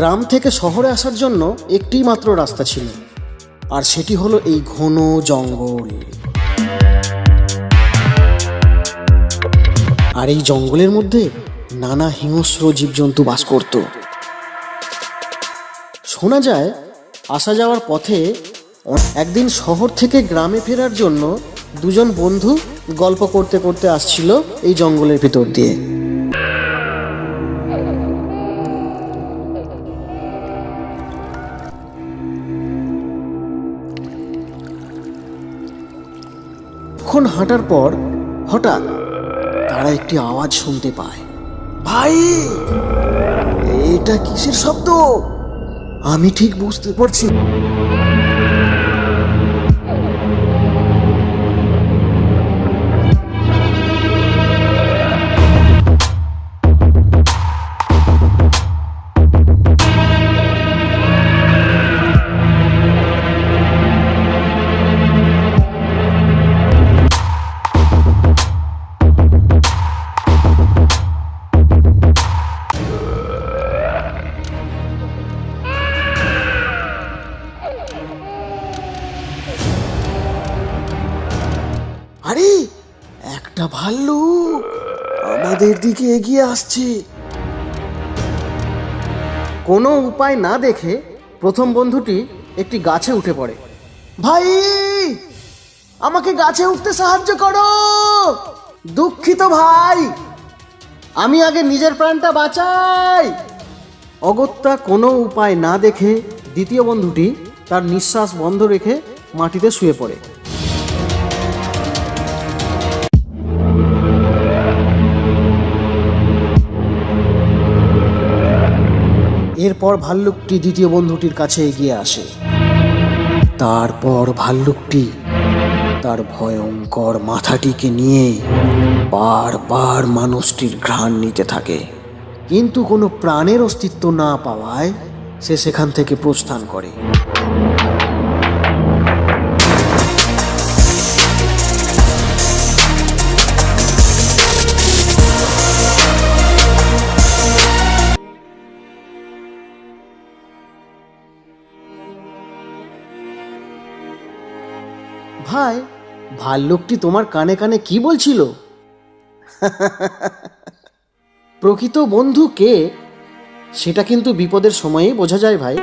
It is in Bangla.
গ্রাম থেকে শহরে আসার জন্য একটি মাত্র রাস্তা ছিল, আর সেটি হলো এই ঘন জঙ্গল। আর এই জঙ্গলের মধ্যে নানা হিংস্র জীবজন্তু বাস করত। শোনা যায় আসা যাওয়ার পথে একদিন শহর থেকে গ্রামে ফেরার জন্য দুজন বন্ধু গল্প করতে করতে আসছিল এই জঙ্গলের ভিতর দিয়ে। কিছুক্ষণ হাঁটার পর হঠাৎ তারা একটি আওয়াজ শুনতে পায়। ভাই, এটা কিসের শব্দ? আমি ঠিক বুঝতে পারছি। আরে, একটা ভাল্লুক আমাদের দিকে এগিয়ে আসছে। কোনো উপায় না দেখে প্রথম বন্ধুটি একটি গাছে উঠে পড়ে। ভাই, আমাকে গাছে উঠতে সাহায্য করো। দুঃখিত ভাই, আমি আগে নিজের প্রাণটা বাঁচাই। অগত্যা কোনো উপায় না দেখে দ্বিতীয় বন্ধুটি তার নিঃশ্বাস বন্ধ রেখে মাটিতে শুয়ে পড়ে। এরপর ভাল্লুকটি দ্বিতীয় বন্ধুটির কাছে এগিয়ে আসে। তারপর ভাল্লুকটি তার ভয়ঙ্কর মাথাটিকে নিয়ে বারবার মানুষটির ঘ্রাণ নিতে থাকে, কিন্তু কোনো প্রাণের অস্তিত্ব না পাওয়ায় সে সেখান থেকে প্রস্থান করে। ভাই, ভাল্লুকটি তোমার কানে কানে কি বলছিল? প্রকৃত বন্ধু কে সেটা কিন্তু বিপদের সময়েই বোঝা যায় ভাই।